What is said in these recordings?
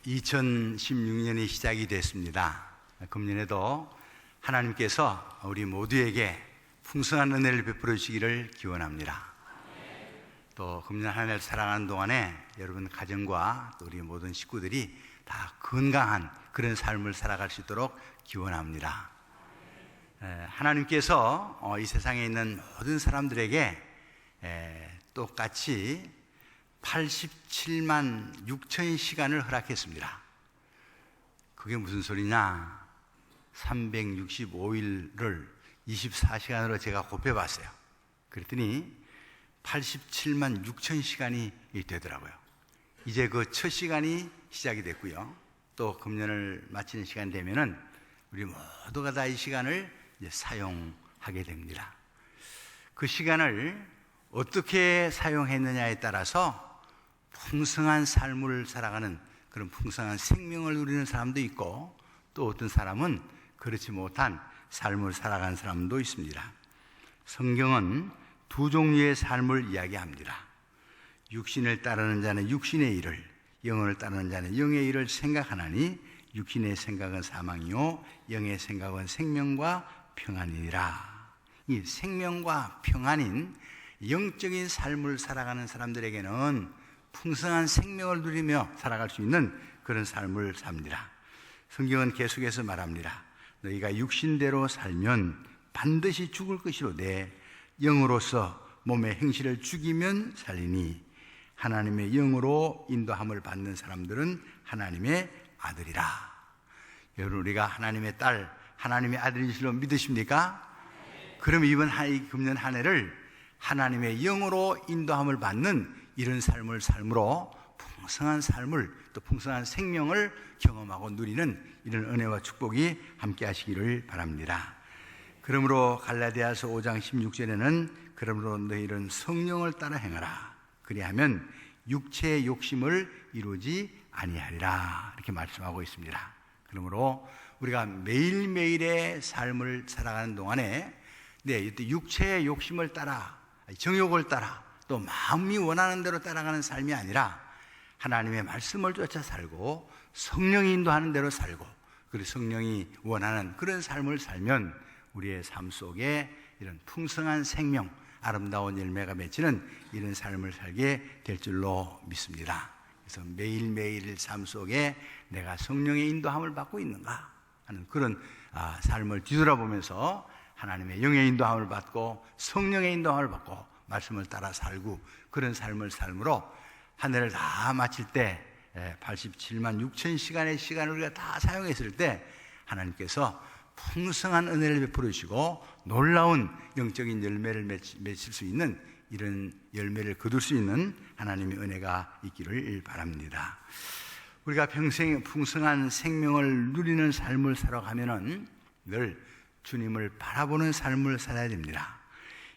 2016년이 시작이 됐습니다. 금년에도 하나님께서 우리 모두에게 풍성한 은혜를 베풀어 주시기를 기원합니다. 또 금년 한 해를 살아가는 동안에 여러분 가정과 또 우리 모든 식구들이 다 건강한 그런 삶을 살아갈 수 있도록 기원합니다. 하나님께서 이 세상에 있는 모든 사람들에게 똑같이 87만 6천 시간을 허락했습니다. 그게 무슨 소리냐? 365일을 24시간으로 제가 곱해봤어요. 그랬더니 87만 6천 시간이 되더라고요. 이제 그 첫 시간이 시작이 됐고요. 또 금년을 마치는 시간이 되면은 우리 모두가 다 이 시간을 이제 사용하게 됩니다. 그 시간을 어떻게 사용했느냐에 따라서 풍성한 삶을 살아가는 그런 풍성한 생명을 누리는 사람도 있고, 또 어떤 사람은 그렇지 못한 삶을 살아가는 사람도 있습니다. 성경은 두 종류의 삶을 이야기합니다. 육신을 따르는 자는 육신의 일을, 영을 따르는 자는 영의 일을 생각하나니 육신의 생각은 사망이요 영의 생각은 생명과 평안이니라. 이 생명과 평안인 영적인 삶을 살아가는 사람들에게는 풍성한 생명을 누리며 살아갈 수 있는 그런 삶을 삽니다. 성경은 계속해서 말합니다. 너희가 육신대로 살면 반드시 죽을 것이로되 영으로서 몸의 행실을 죽이면 살리니 하나님의 영으로 인도함을 받는 사람들은 하나님의 아들이라. 여러분, 우리가 하나님의 딸, 하나님의 아들인 줄로 믿으십니까? 그럼 이번 금년 한 해를 하나님의 영으로 인도함을 받는 이런 삶을 삶으로 풍성한 삶을, 또 풍성한 생명을 경험하고 누리는 이런 은혜와 축복이 함께 하시기를 바랍니다. 그러므로 갈라디아서 5장 16절에는 그러므로 너희는 성령을 따라 행하라. 그리하면 육체의 욕심을 이루지 아니하리라. 이렇게 말씀하고 있습니다. 그러므로 우리가 매일매일의 삶을 살아가는 동안에 육체의 욕심을 따라, 정욕을 따라, 또 마음이 원하는 대로 따라가는 삶이 아니라 하나님의 말씀을 쫓아 살고 성령이 인도하는 대로 살고, 그리고 성령이 원하는 그런 삶을 살면 우리의 삶 속에 이런 풍성한 생명, 아름다운 열매가 맺히는 이런 삶을 살게 될 줄로 믿습니다. 그래서 매일매일 삶 속에 내가 성령의 인도함을 받고 있는가 하는 그런 삶을 뒤돌아보면서 하나님의 영의 인도함을 받고 성령의 인도함을 받고 말씀을 따라 살고, 그런 삶을 삶으로 한 해를 다 마칠 때 87만 6천 시간의 시간을 우리가 다 사용했을 때 하나님께서 풍성한 은혜를 베풀어 주시고 놀라운 영적인 열매를 맺을 수 있는, 이런 열매를 거둘 수 있는 하나님의 은혜가 있기를 바랍니다. 우리가 평생 풍성한 생명을 누리는 삶을 살아가면은 늘 주님을 바라보는 삶을 살아야 됩니다.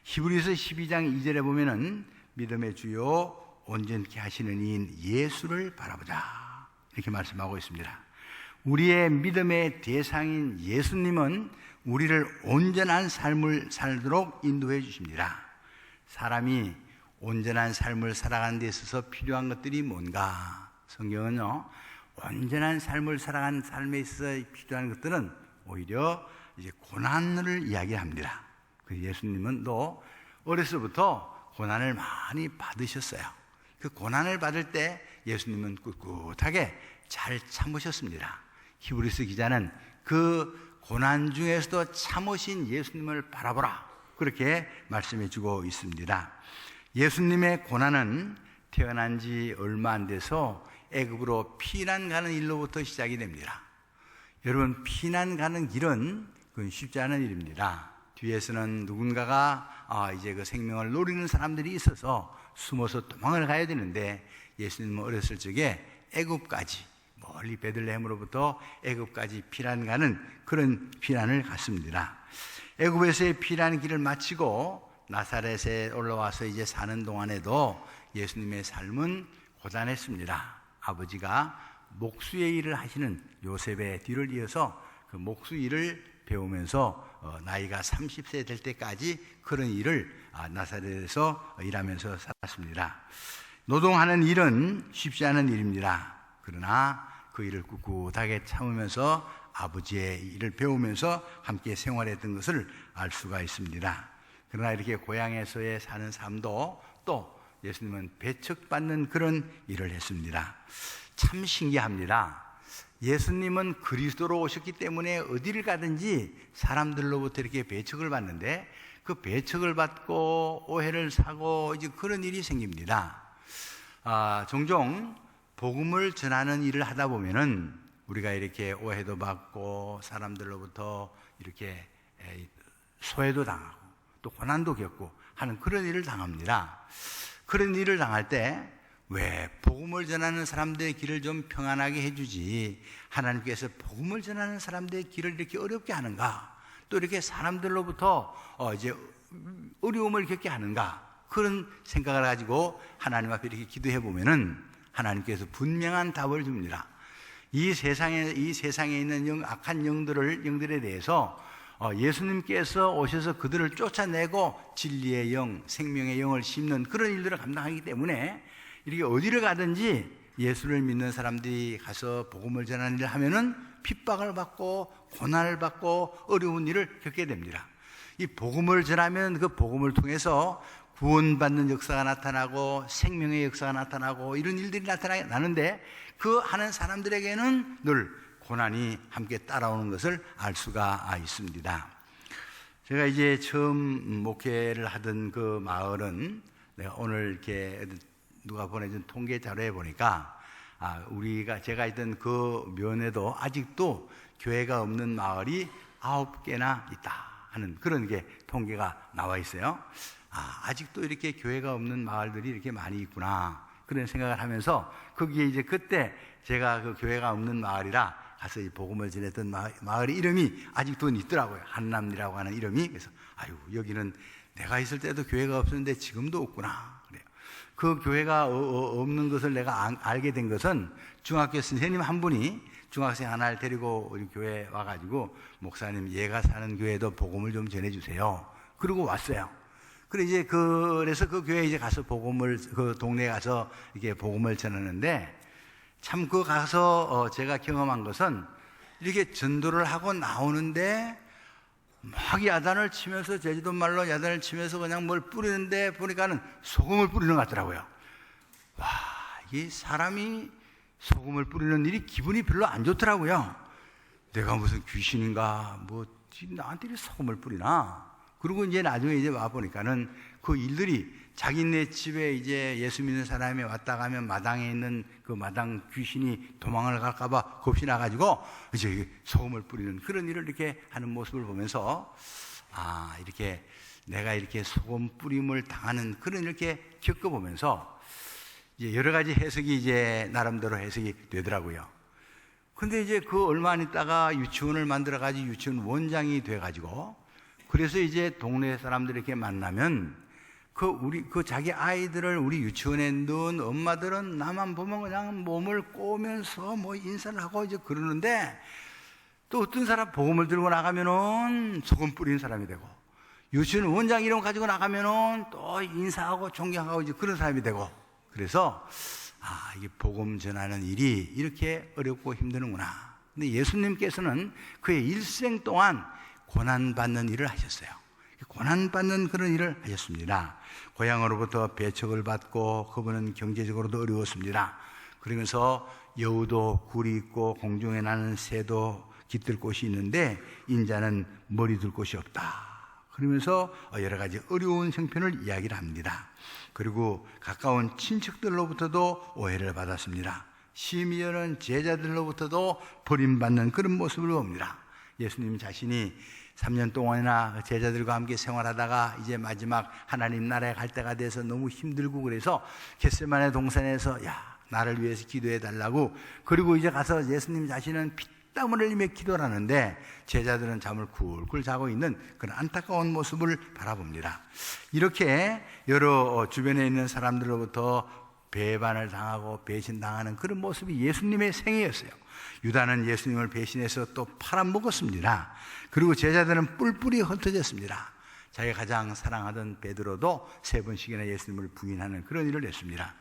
히브리서 12장 2절에 보면은 믿음의 주요 온전케 하시는 이인 예수를 바라보자, 이렇게 말씀하고 있습니다. 우리의 믿음의 대상인 예수님은 우리를 온전한 삶을 살도록 인도해 주십니다. 사람이 온전한 삶을 살아가는 데 있어서 필요한 것들이 뭔가? 성경은요, 온전한 삶을 살아가는 삶에 있어서 필요한 것들은 오히려 이제 고난을 이야기합니다. 그 예수님은 또 어려서부터 고난을 많이 받으셨어요. 그 고난을 받을 때 예수님은 꿋꿋하게 잘 참으셨습니다. 히브리서 기자는 그 고난 중에서도 참으신 예수님을 바라보라, 그렇게 말씀해 주고 있습니다. 예수님의 고난은 태어난 지 얼마 안 돼서 애굽으로 피난 가는 일로부터 시작이 됩니다. 여러분, 피난 가는 길은 그건 쉽지 않은 일입니다. 뒤에서는 누군가가 이제 그 생명을 노리는 사람들이 있어서 숨어서 도망을 가야 되는데, 예수님은 어렸을 적에 애굽까지, 멀리 베들레헴으로부터 애굽까지 피난 가는 그런 피난을 갔습니다. 애굽에서의 피난 길을 마치고 나사렛에 올라와서 이제 사는 동안에도 예수님의 삶은 고단했습니다. 아버지가 목수의 일을 하시는 요셉의 뒤를 이어서 그 목수 일을 배우면서 나이가 30세 될 때까지 그런 일을 나사렛에서 일하면서 살았습니다. 노동하는 일은 쉽지 않은 일입니다. 그러나 그 일을 꿋꿋하게 참으면서 아버지의 일을 배우면서 함께 생활했던 것을 알 수가 있습니다. 그러나 이렇게 고향에서의 사는 삶도 또 예수님은 배척받는 그런 일을 했습니다. 참 신기합니다. 예수님은 그리스도로 오셨기 때문에 어디를 가든지 사람들로부터 이렇게 배척을 받는데 그 배척을 받고 오해를 사고 이제 그런 일이 생깁니다. 종종 복음을 전하는 일을 하다 보면은 우리가 이렇게 오해도 받고 사람들로부터 이렇게 소외도 당하고 또 고난도 겪고 하는 그런 일을 당합니다. 그런 일을 당할 때 왜 복음을 전하는 사람들의 길을 좀 평안하게 해주지 하나님께서 복음을 전하는 사람들의 길을 이렇게 어렵게 하는가, 또 이렇게 사람들로부터 이제 어려움을 겪게 하는가, 그런 생각을 가지고 하나님 앞에 이렇게 기도해 보면은 하나님께서 분명한 답을 줍니다. 이 세상에 있는 악한 영들에 대해서 예수님께서 오셔서 그들을 쫓아내고 진리의 영, 생명의 영을 심는 그런 일들을 감당하기 때문에 이렇게 어디를 가든지 예수를 믿는 사람들이 가서 복음을 전하는 일을 하면은 핍박을 받고 고난을 받고 어려운 일을 겪게 됩니다. 이 복음을 전하면 그 복음을 통해서 구원받는 역사가 나타나고 생명의 역사가 나타나고 이런 일들이 나타나는데 그 하는 사람들에게는 늘 고난이 함께 따라오는 것을 알 수가 있습니다. 제가 이제 처음 목회를 하던 그 마을은 내가 오늘 이렇게 누가 보내준 통계 자료에 보니까 제가 있던 그 면에도 아직도 교회가 없는 마을이 9개나 있다 하는 그런 게 통계가 나와 있어요. 아직도 이렇게 교회가 없는 마을들이 이렇게 많이 있구나, 그런 생각을 하면서 거기에 이제 그때 제가 그 교회가 없는 마을이라 가서 이 복음을 전했던 마을의 이름이 아직도 있더라고요. 한남리라고 하는 이름이. 그래서 여기는 내가 있을 때도 교회가 없었는데 지금도 없구나 그래요. 그 교회가 없는 것을 내가 알게 된 것은 중학교 선생님 한 분이 중학생 하나를 데리고 우리 교회에 와가지고 목사님, 얘가 사는 교회도 복음을 좀 전해주세요. 그러고 왔어요. 그래서 그 교회에 이제 가서 그 동네에 가서 이렇게 복음을 전하는데, 참 그 가서 제가 경험한 것은 이렇게 전도를 하고 나오는데 막 야단을 치면서, 제주도 말로 야단을 치면서 그냥 뭘 뿌리는데 보니까는 소금을 뿌리는 것 같더라고요. 와, 이 사람이 소금을 뿌리는 일이 기분이 별로 안 좋더라고요. 내가 무슨 귀신인가, 나한테 소금을 뿌리나. 그리고 이제 나중에 이제 와 보니까는 그 일들이 자기네 집에 이제 예수 믿는 사람이 왔다 가면 마당에 있는 그 마당 귀신이 도망을 갈까봐 겁이 나가지고 이제 소금을 뿌리는 그런 일을 이렇게 하는 모습을 보면서 이렇게 내가 이렇게 소금 뿌림을 당하는 그런 이렇게 겪어보면서 이제 여러 가지 해석이 이제 나름대로 해석이 되더라고요. 근데 이제 그 얼마 안 있다가 유치원을 만들어가지고 유치원 원장이 돼가지고, 그래서 이제 동네 사람들 이렇게 만나면 그 자기 아이들을 우리 유치원에 넣은 엄마들은 나만 보면 그냥 몸을 꼬면서 인사를 하고 이제 그러는데, 또 어떤 사람 복음을 들고 나가면은 소금 뿌리는 사람이 되고, 유치원 원장 이름 가지고 나가면은 또 인사하고 존경하고 이제 그런 사람이 되고, 그래서 이게 복음 전하는 일이 이렇게 어렵고 힘드는구나. 근데 예수님께서는 그의 일생 동안 고난받는 일을 하셨어요. 고난받는 그런 일을 하셨습니다. 고향으로부터 배척을 받고 그분은 경제적으로도 어려웠습니다. 그러면서 여우도 굴이 있고 공중에 나는 새도 깃들 곳이 있는데 인자는 머리 둘 곳이 없다. 그러면서 여러 가지 어려운 형편을 이야기를 합니다. 그리고 가까운 친척들로부터도 오해를 받았습니다. 심히 여는 제자들로부터도 버림받는 그런 모습을 봅니다. 예수님 자신이 3년 동안이나 제자들과 함께 생활하다가 이제 마지막 하나님 나라에 갈 때가 돼서 너무 힘들고, 그래서 겟세마네 동산에서 나를 위해서 기도해 달라고, 그리고 이제 가서 예수님 자신은 피땀을 흘리며 기도를 하는데 제자들은 잠을 굴굴 자고 있는 그런 안타까운 모습을 바라봅니다. 이렇게 여러 주변에 있는 사람들로부터 배반을 당하고 배신당하는 그런 모습이 예수님의 생애였어요. 유다는 예수님을 배신해서 또 팔아먹었습니다. 그리고 제자들은 뿔뿔이 흩어졌습니다. 자기가 가장 사랑하던 베드로도 3번씩이나 예수님을 부인하는 그런 일을 했습니다.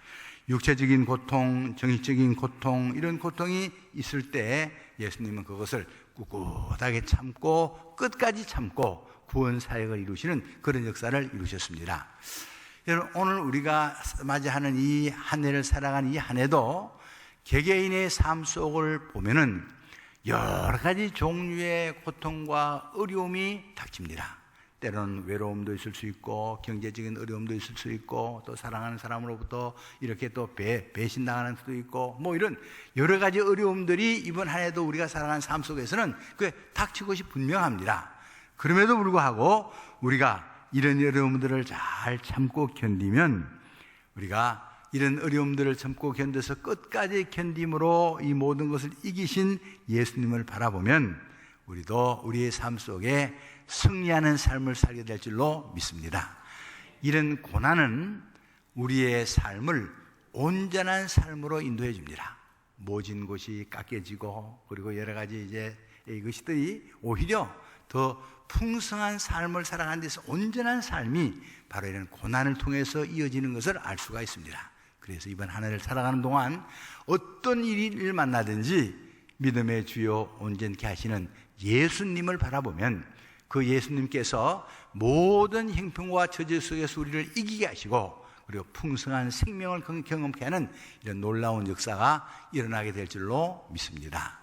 육체적인 고통, 정신적인 고통, 이런 고통이 있을 때 예수님은 그것을 꿋꿋하게 참고 끝까지 참고 구원 사역을 이루시는 그런 역사를 이루셨습니다. 여러분, 오늘 우리가 맞이하는 이 한 해를 살아가는 이 한 해도 개개인의 삶 속을 보면은 여러 가지 종류의 고통과 어려움이 닥칩니다. 때로는 외로움도 있을 수 있고 경제적인 어려움도 있을 수 있고 또 사랑하는 사람으로부터 이렇게 또 배신당하는 수도 있고 뭐 이런 여러 가지 어려움들이 이번 한 해도 우리가 살아가는 삶 속에서는 그게 닥칠 것이 분명합니다. 그럼에도 불구하고 우리가 이런 어려움들을 잘 참고 견디면 우리가 이런 어려움들을 참고 견뎌서 끝까지 견딤으로 이 모든 것을 이기신 예수님을 바라보면 우리도 우리의 삶 속에 승리하는 삶을 살게 될 줄로 믿습니다. 이런 고난은 우리의 삶을 온전한 삶으로 인도해 줍니다. 모진 곳이 깎여지고 그리고 여러 가지 이제 이것들이 오히려 더 풍성한 삶을 살아가는 데서 온전한 삶이 바로 이런 고난을 통해서 이어지는 것을 알 수가 있습니다. 그래서 이번 한 해를 살아가는 동안 어떤 일을 만나든지 믿음의 주요 온전케 하시는 예수님을 바라보면 그 예수님께서 모든 형편과 처지 속에서 우리를 이기게 하시고 그리고 풍성한 생명을 경험케 하는 이런 놀라운 역사가 일어나게 될 줄로 믿습니다.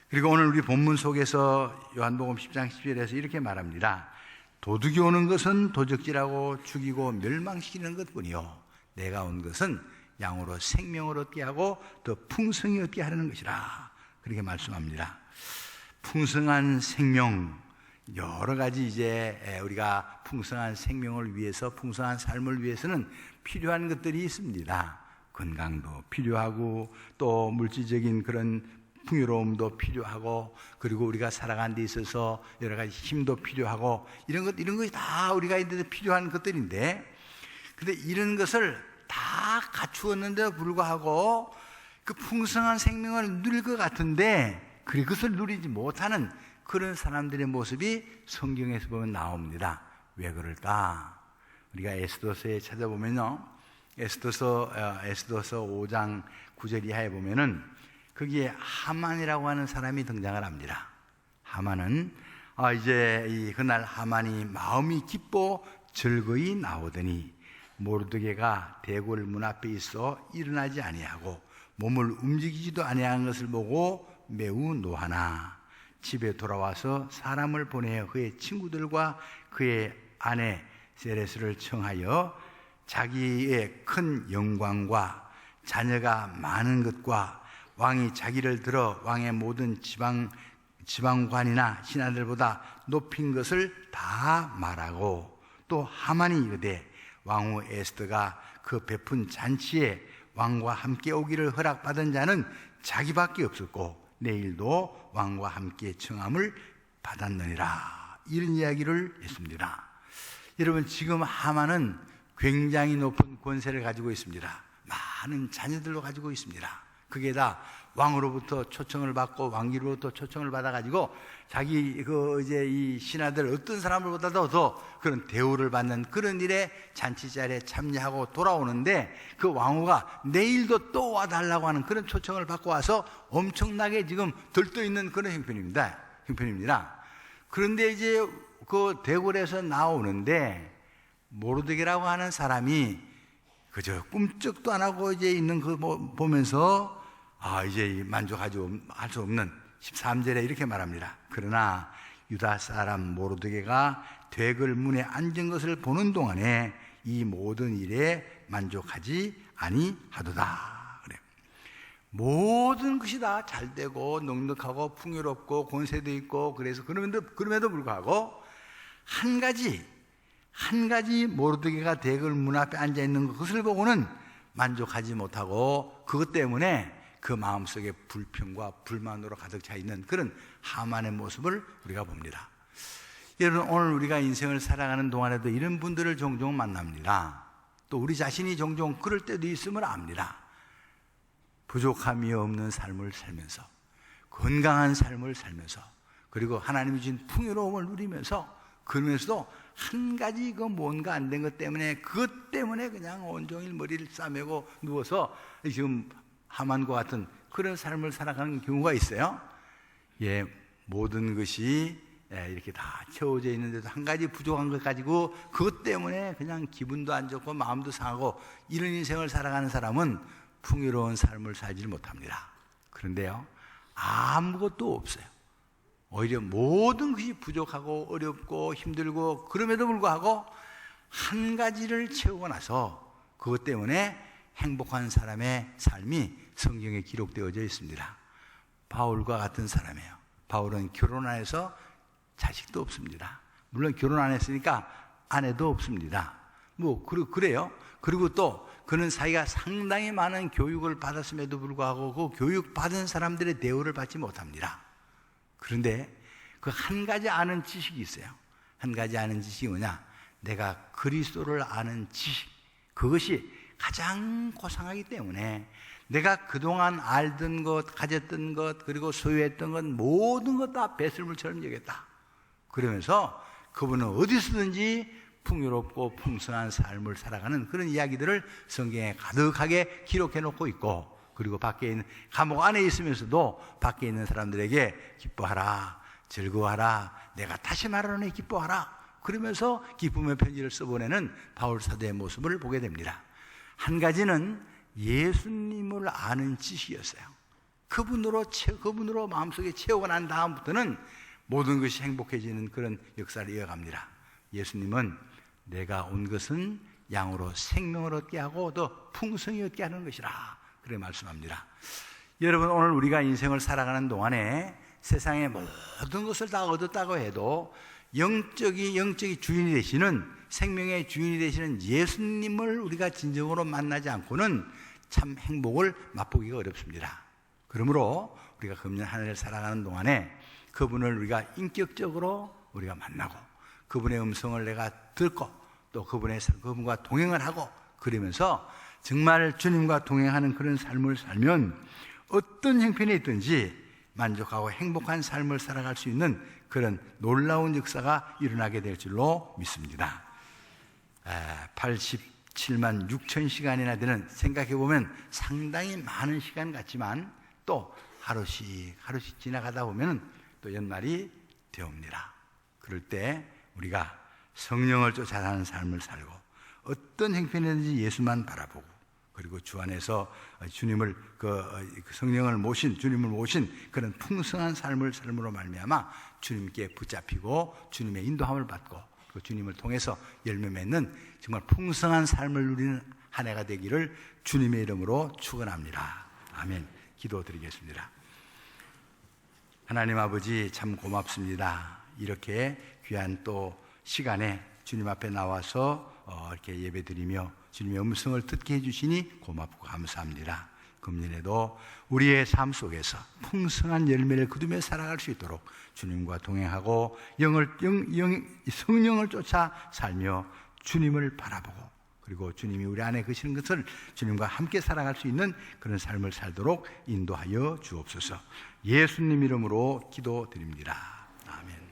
그리고 오늘 우리 본문 속에서 요한복음 10장 10절에서 이렇게 말합니다. 도둑이 오는 것은 도적질하고 죽이고 멸망시키는 것뿐이요 내가 온 것은 양으로 생명을 얻게 하고 더 풍성히 얻게 하려는 것이라 그렇게 말씀합니다. 풍성한 생명, 여러 가지 이제 우리가 풍성한 생명을 위해서 풍성한 삶을 위해서는 필요한 것들이 있습니다. 건강도 필요하고 또 물질적인 그런 풍요로움도 필요하고 그리고 우리가 살아가는 데 있어서 여러 가지 힘도 필요하고 이런 것이 다 우리가 있는데 필요한 것들인데 근데 이런 것을 다 갖추었는데도 불구하고 그 풍성한 생명을 누릴 것 같은데 그것을 누리지 못하는 그런 사람들의 모습이 성경에서 보면 나옵니다. 왜 그럴까? 우리가 에스더서에 찾아보면요, 에스더서 5장 9절 이하에 보면은 거기에 하만이라고 하는 사람이 등장을 합니다. 하만은 이제 그날 하만이 마음이 기뻐 즐거이 나오더니 모르드게가 대궐 문 앞에 있어 일어나지 아니하고 몸을 움직이지도 아니한 것을 보고 매우 노하나 집에 돌아와서 사람을 보내어 그의 친구들과 그의 아내 세레스를 청하여 자기의 큰 영광과 자녀가 많은 것과 왕이 자기를 들어 왕의 모든 지방관이나 신하들보다 높인 것을 다 말하고 또 하만이 이르되 왕후 에스더가 그 베푼 잔치에 왕과 함께 오기를 허락받은 자는 자기밖에 없었고 내일도 왕과 함께 청함을 받았느니라 이런 이야기를 했습니다. 여러분 지금 하만은 굉장히 높은 권세를 가지고 있습니다. 많은 자녀들로 가지고 있습니다. 그게 다 왕으로부터 초청을 받고 왕기로부터 초청을 받아가지고 자기 이제 이 신하들 어떤 사람들보다도 더 그런 대우를 받는 그런 일에 잔치자리에 참여하고 돌아오는데 그 왕후가 내일도 또 와달라고 하는 그런 초청을 받고 와서 엄청나게 지금 들떠 있는 그런 형편입니다. 그런데 이제 그 대궐에서 나오는데 모르드게라고 하는 사람이 그저 꿈쩍도 안 하고 이제 있는 그 보면서 이제 만족하지 할 수 없는 13절에 이렇게 말합니다. 그러나 유다 사람 모르드게가 대궐 문에 앉은 것을 보는 동안에 이 모든 일에 만족하지 아니하도다. 그래. 모든 것이 다 잘되고 넉넉하고 풍요롭고 권세도 있고 그래서 그럼에도 불구하고 한 가지 모르드게가 대궐 문 앞에 앉아 있는 것을 보고는 만족하지 못하고 그것 때문에 그 마음속에 불평과 불만으로 가득 차 있는 그런 하만의 모습을 우리가 봅니다. 여러분 오늘 우리가 인생을 살아가는 동안에도 이런 분들을 종종 만납니다. 또 우리 자신이 종종 그럴 때도 있음을 압니다. 부족함이 없는 삶을 살면서 건강한 삶을 살면서 그리고 하나님이 주신 풍요로움을 누리면서 그러면서도 한 가지 그 뭔가 안 된 것 때문에 그것 때문에 그냥 온종일 머리를 싸매고 누워서 지금 하만과 같은 그런 삶을 살아가는 경우가 있어요. 예, 모든 것이 이렇게 다 채워져 있는데도 한 가지 부족한 것 가지고 그것 때문에 그냥 기분도 안 좋고 마음도 상하고 이런 인생을 살아가는 사람은 풍요로운 삶을 살지 못합니다. 그런데요, 아무것도 없어요. 오히려 모든 것이 부족하고 어렵고 힘들고 그럼에도 불구하고 한 가지를 채우고 나서 그것 때문에 행복한 사람의 삶이 성경에 기록되어져 있습니다. 바울과 같은 사람이에요. 바울은 결혼 안 해서 자식도 없습니다. 물론 결혼 안 했으니까 아내도 없습니다. 그래요. 그리고 또 그는 자기가 상당히 많은 교육을 받았음에도 불구하고 그 교육 받은 사람들의 대우를 받지 못합니다. 그런데 그 한 가지 아는 지식이 있어요. 한 가지 아는 지식이 뭐냐? 내가 그리스도를 아는 지식. 그것이 가장 고상하기 때문에 내가 그동안 알던 것, 가졌던 것, 그리고 소유했던 것 모든 것 다 배설물처럼 여겼다. 그러면서 그분은 어디서든지 풍요롭고 풍성한 삶을 살아가는 그런 이야기들을 성경에 가득하게 기록해 놓고 있고, 그리고 밖에 있는 감옥 안에 있으면서도 밖에 있는 사람들에게 기뻐하라, 즐거워하라, 내가 다시 말하노니 기뻐하라, 그러면서 기쁨의 편지를 써보내는 바울 사도의 모습을 보게 됩니다. 한 가지는 예수님을 아는 지식이었어요. 그분으로 마음속에 채우고 난 다음부터는 모든 것이 행복해지는 그런 역사를 이어갑니다. 예수님은 내가 온 것은 양으로 생명을 얻게 하고 더 풍성히 얻게 하는 것이라 그렇게 말씀합니다. 여러분, 오늘 우리가 인생을 살아가는 동안에 세상의 모든 것을 다 얻었다고 해도 영적이 주인이 되시는, 생명의 주인이 되시는 예수님을 우리가 진정으로 만나지 않고는 참 행복을 맛보기가 어렵습니다. 그러므로 우리가 금년 한 해를 살아가는 동안에 그분을 우리가 인격적으로 우리가 만나고 그분의 음성을 내가 듣고 또 그분과 동행을 하고 그러면서 정말 주님과 동행하는 그런 삶을 살면 어떤 형편에 있든지 만족하고 행복한 삶을 살아갈 수 있는 그런 놀라운 역사가 일어나게 될 줄로 믿습니다. 87만 6천 시간이나 되는, 생각해보면 상당히 많은 시간 같지만 또 하루씩 지나가다 보면 또 연말이 되옵니다. 그럴 때 우리가 성령을 쫓아 사는 삶을 살고 어떤 형편이든지 예수만 바라보고 그리고 주 안에서 주님을 성령을 모신, 주님을 모신 그런 풍성한 삶을 삶으로 말미암아 주님께 붙잡히고 주님의 인도함을 받고 그 주님을 통해서 열매 맺는 정말 풍성한 삶을 누리는 한 해가 되기를 주님의 이름으로 축원합니다. 아멘. 기도드리겠습니다. 하나님 아버지, 참 고맙습니다. 이렇게 귀한 또 시간에 주님 앞에 나와서 이렇게 예배드리며 주님의 음성을 듣게 해주시니 고맙고 감사합니다. 금년에도 우리의 삶 속에서 풍성한 열매를 거두며 살아갈 수 있도록 주님과 동행하고 성령을 쫓아 살며 주님을 바라보고 그리고 주님이 우리 안에 계시는 것을 주님과 함께 살아갈 수 있는 그런 삶을 살도록 인도하여 주옵소서. 예수님 이름으로 기도드립니다. 아멘.